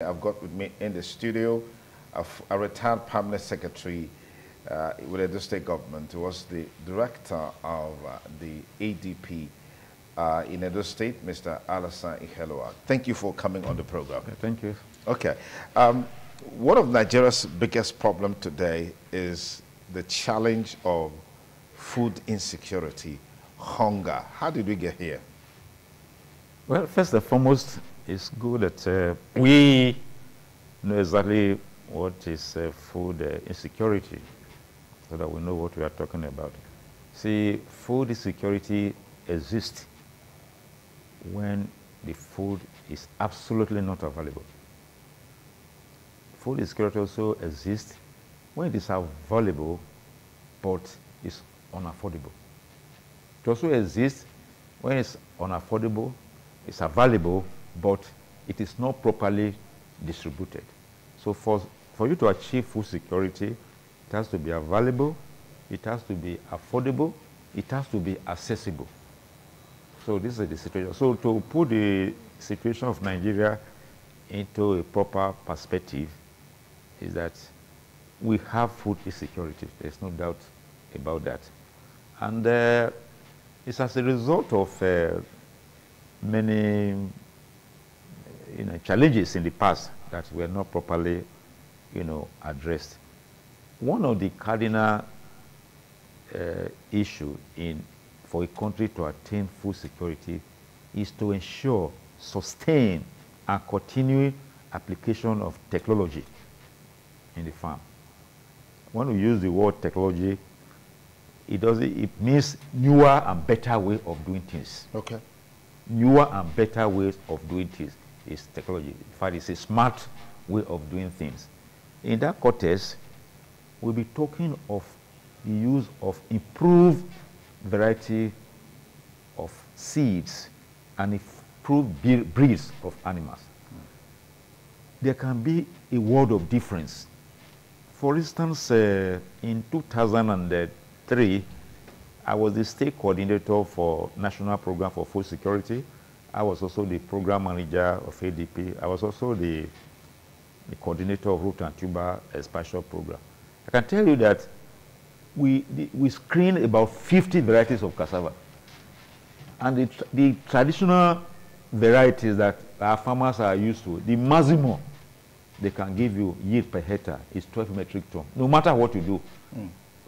I've got with me in the studio a retired permanent secretary with the state government, who was the director of the ADP in Edo State, Mr. Alasan Iheluwa. Thank you for coming on the program. Thank you. Okay. One of Nigeria's biggest problems today is the challenge of food insecurity, hunger. How did we get here? Well, first and foremost, it's good that we know exactly what is food insecurity, so that we know what we are talking about. See, food insecurity exists when the food is absolutely not available. Food insecurity also exists when it is available, but it's unaffordable. It also exists when it's unaffordable, it's available, but it is not properly distributed. So for you to achieve food security, it has to be available, it has to be affordable, it has to be accessible. So this is the situation. So to put the situation of Nigeria into a proper perspective is that we have food insecurity. There's no doubt about that. And it's as a result of many challenges in the past that were not properly addressed. One of the cardinal issue for a country to attain food security is to ensure sustained and continuing application of technology in the farm. When we use the word technology, it means newer and better way of doing things. Okay. Newer and better ways of doing things is technology. In fact, it's a smart way of doing things. In that context, we'll be talking of the use of improved variety of seeds and improved breeds of animals. There can be a world of difference. For instance, in 2003, I was the state coordinator for National Program for Food Security. I was also the program manager of ADP. I was also the coordinator of Root and Tuber Expansion Program. I can tell you that we screened about 50 varieties of cassava. And the traditional varieties that our farmers are used to, the maximum they can give you yield per hectare is 12 metric tons, no matter what you do.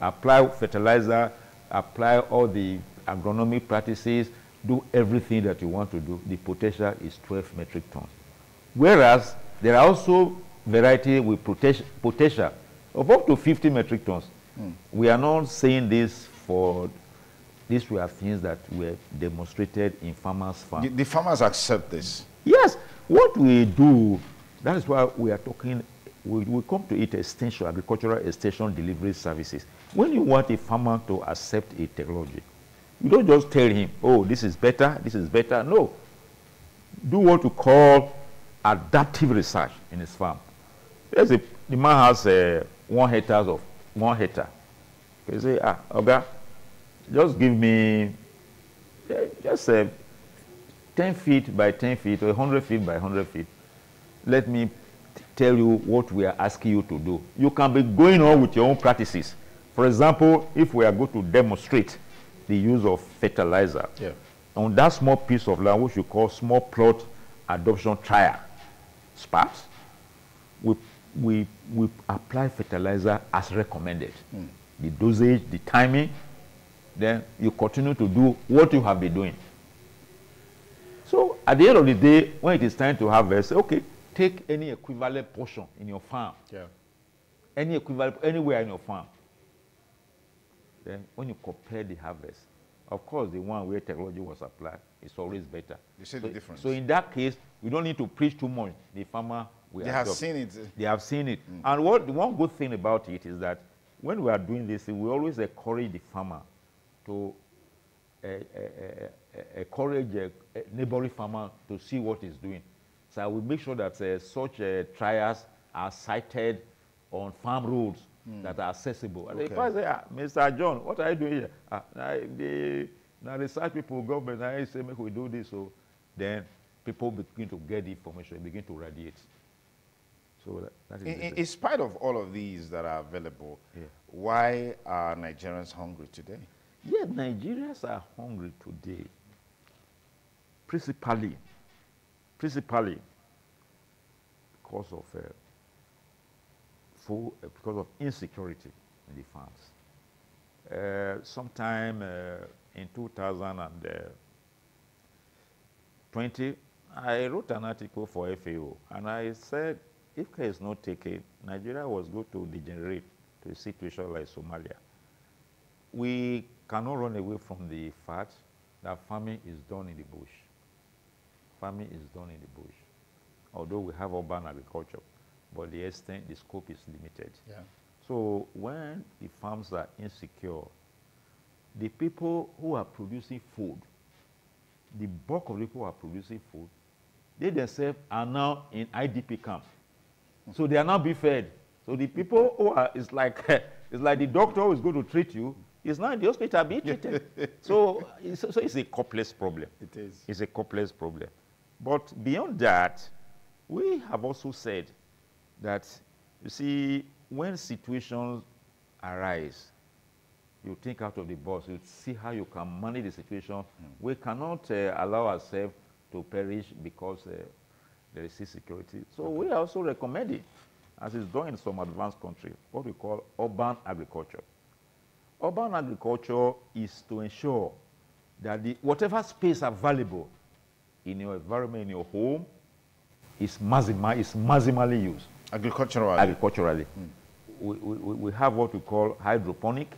Apply fertilizer, apply all the agronomic practices, do everything that you want to do, the potential is 12 metric tons. Whereas there are also varieties with potential of up to 50 metric tons. We are not saying this for these were things that were demonstrated in farmers' farms. The farmers accept this? Yes. What we do, that is why we are talking, we come to it agricultural extension delivery services. When you want a farmer to accept a technology, you don't just tell him, oh, this is better, this is better. No. Do what you call adaptive research in his farm. The man has 1 hectare of 1 hectare. You say, okay, just give me just 10 feet by 10 feet or 100 feet by 100 feet. Let me tell you what we are asking you to do. You can be going on with your own practices. For example, if we are going to demonstrate the use of fertilizer on that small piece of land, which we call small plot adoption trial, SPATS, we apply fertilizer as recommended. The dosage, the timing, then you continue to do what you have been doing. So at the end of the day, when it is time to harvest, okay, take any equivalent portion in your farm. Any equivalent, anywhere in your farm. Then when you compare the harvest, of course, the one where technology was applied is always better. You see the difference. So in that case, we don't need to preach too much. The farmer will They have seen it. They have seen it. And the one good thing about it is that when we are doing this, we always encourage the farmer to encourage a neighboring farmer to see what he's doing. So we make sure that such trials are cited on farm roads that are accessible. And if I say, Mr. John, what are you doing here? Now research people, government, I say, make we do this. So then people begin to get the information, begin to radiate. So that is In spite of all of these that are available, yeah. why are Nigerians hungry today? Yeah, Nigerians are hungry today, principally because of because of insecurity in the farms. Sometime in 2020, I wrote an article for FAO, and I said if care is not taken, Nigeria was going to degenerate to a situation like Somalia. We cannot run away from the fact that farming is done in the bush. Farming is done in the bush. Although we have urban agriculture, but the extent, the scope is limited. Yeah. So when the farms are insecure, the people who are producing food, the bulk of the people who are producing food, they themselves are now in IDP camps. So they are now being fed. So the people who are, it's like the doctor who is going to treat you, is now in the hospital being treated. so it's a complex problem. It is. It's a complex problem. But beyond that, we have also said that, you see, when situations arise, you think out of the box, you see how you can manage the situation. We cannot allow ourselves to perish because there is insecurity. So we are also recommending, as is done in some advanced countries, what we call urban agriculture. Urban agriculture is to ensure that whatever space available in your environment, in your home, is maximally used. Agriculturally. We have what we call hydroponic.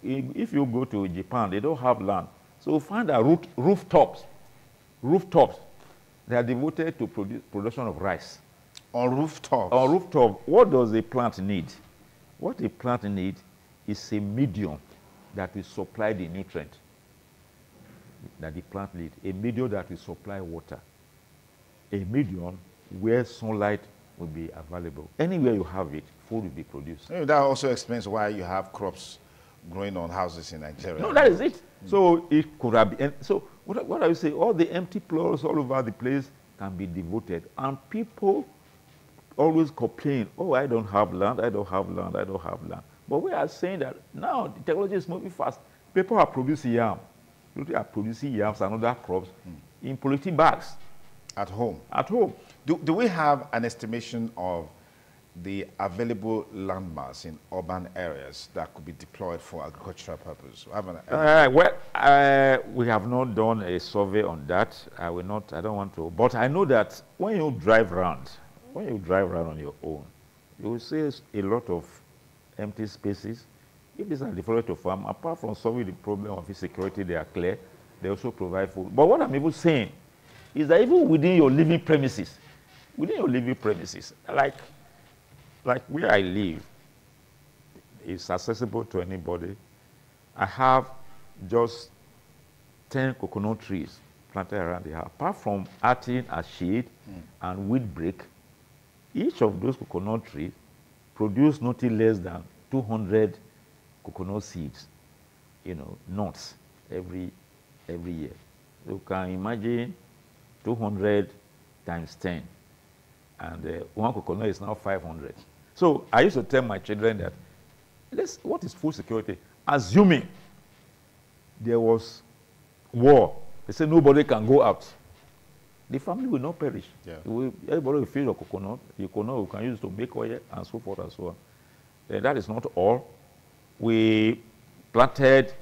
If you go to Japan, they don't have land. So find that rooftops, they are devoted to production of rice. On rooftops? On rooftop, what does a plant need? What a plant needs is a medium that will supply the nutrient that the plant needs, a medium that will supply water, a medium where sunlight will be available. Anywhere you have it, food will be produced. That also explains why you have crops growing on houses in Nigeria. No, that is it. So it could have been. So what I would say, all the empty plots all over the place can be devoted. And people always complain, oh, I don't have land, I don't have land, I don't have land. But we are saying that now the technology is moving fast. People are producing yam. People are producing yams and other crops in polythene bags. At home? At home. Do we have an estimation of the available land mass in urban areas that could be deployed for agricultural purpose? We have not done a survey on that. I don't want to. But I know that when you drive around on your own, you will see a lot of empty spaces. If these are developed to farm, apart from solving the problem of insecurity, they are clear. They also provide food. But what I'm even saying is that even within your living premises, like where I live, it's accessible to anybody. I have just 10 coconut trees planted around the house. Apart from acting as shade and weed break, each of those coconut trees produce nothing less than 200 coconut seeds, nuts every year. You can imagine 200 times 10, and one coconut is now 500. So I used to tell my children that, what is food security? Assuming there was war, they say nobody can go out, the family will not perish. Yeah. Everybody will feed a coconut. The coconut we can use to make oil and so forth and so on. That is not all. We planted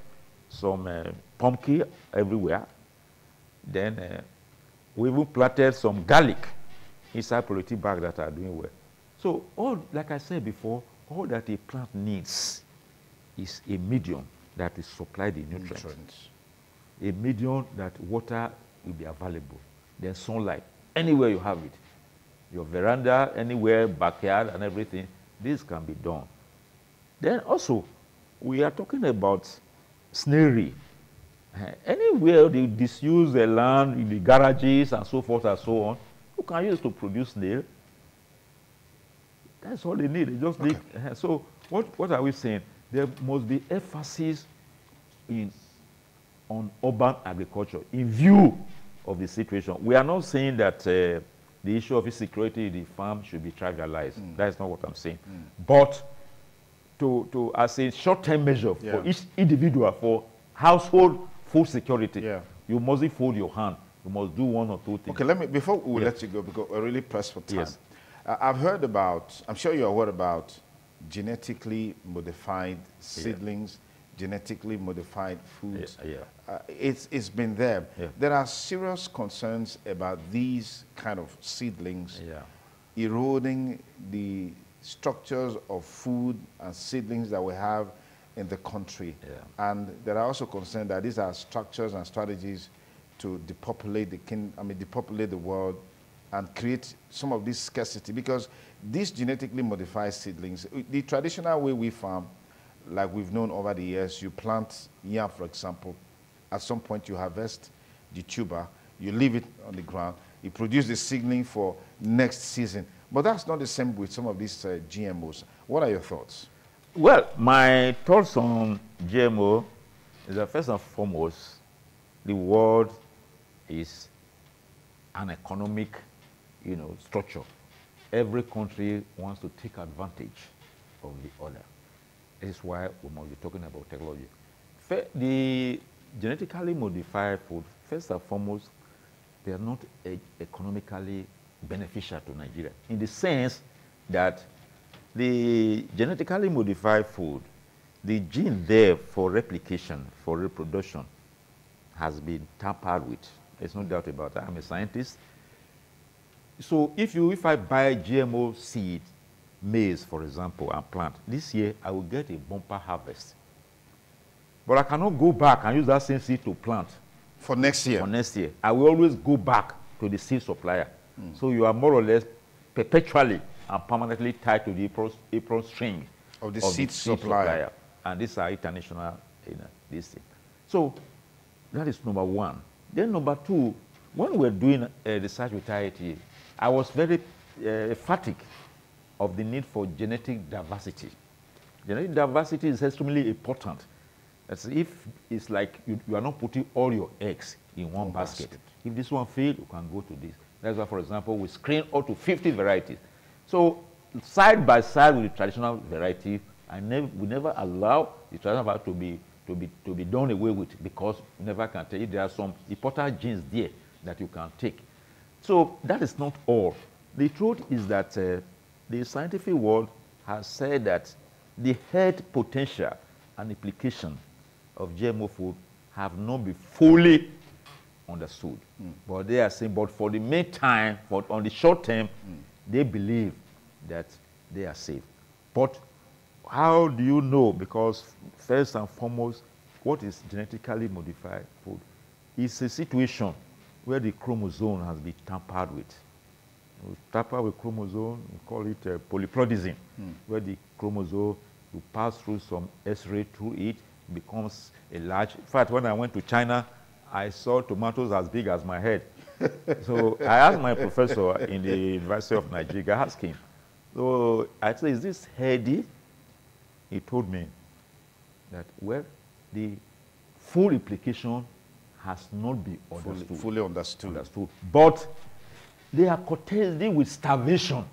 some pumpkin everywhere. Then we even planted some garlic inside polythene bags that are doing well. So like I said before, all that a plant needs is a medium that will supply the nutrients. A medium that water will be available. Then sunlight, anywhere you have it. Your veranda, anywhere, backyard and everything, this can be done. Then also, we are talking about snairy. Anywhere they disuse the land, in the garages and so forth and so on, you can use to produce snail. That's all they need. They just need. So what are we saying? There must be emphasis on urban agriculture in view of the situation. We are not saying that the issue of insecurity in the farm should be trivialized. That is not what I'm saying. But as a short-term measure for each individual, for household food security, you mustn't fold your hand. You must do one or two things. Okay, before we let you go, because we're really pressed for time. Yes. I've heard about, I'm sure you're aware about genetically modified seedlings, genetically modified foods. It's been there. There are serious concerns about these kind of seedlings eroding the structures of food and seedlings that we have in the country. And there are also concerns that these are structures and strategies to depopulate depopulate the world and create some of this scarcity, because these genetically modified seedlings, the traditional way we farm, like we've known over the years, you plant yam, for example. At some point, you harvest the tuber, you leave it on the ground, you produce the seedling for next season. But that's not the same with some of these GMOs. What are your thoughts? Well, my thoughts on GMO is that first and foremost, the world is an economic, structure. Every country wants to take advantage of the other. This is why we must be talking about technology. The genetically modified food, first and foremost, they are not economically beneficial to Nigeria, in the sense that the genetically modified food, the gene there for replication, for reproduction, has been tampered with. There's no doubt about that. I'm a scientist. So if I buy GMO seed, maize, for example, and plant, this year I will get a bumper harvest. But I cannot go back and use that same seed to plant. For next year? For next year. I will always go back to the seed supplier. So you are more or less perpetually and permanently tied to the apron string of the seed supplier. And these are international, this thing. So that is number one. Then number two, when we're doing research with IIT, I was very emphatic of the need for genetic diversity. Genetic diversity is extremely important. That's if it's like you are not putting all your eggs in one basket. If this one fails, you can go to this. That's why, for example, we screen up to 50 varieties. So side by side with the traditional variety, we never allow the traditional variety to be done away with, because you never can tell if there are some important genes there that you can take. So that is not all. The truth is that the scientific world has said that the health potential and implication of GMO food have not been fully understood. But they are saying, but for the meantime, on the short term, they believe that they are safe. But how do you know? Because first and foremost, what is genetically modified food? It's a situation where the chromosome has been tampered with. We tamper with chromosome, we call it polyploidism, where the chromosome, you pass through some X-ray through it, becomes a large. In fact, when I went to China, I saw tomatoes as big as my head. So I asked my professor in the University of Nigeria, I asked him, so I said, is this healthy? He told me that, well, the full implication has not been understood. Fully understood. But they are contending with starvation.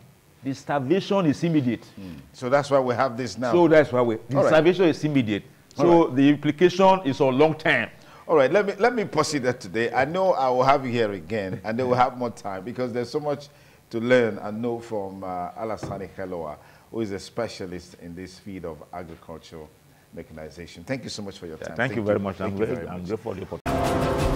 The starvation is immediate. So that's why we have this now. So that's why the starvation is immediate. So the implication is on long term. All right, let me pause it there today. I know I will have you here again, and then we'll have more time, because there's so much to learn and know from Alassane Heloa, who is a specialist in this field of agricultural mechanization. Thank you so much for your time. Thank you very much. I'm grateful for the opportunity.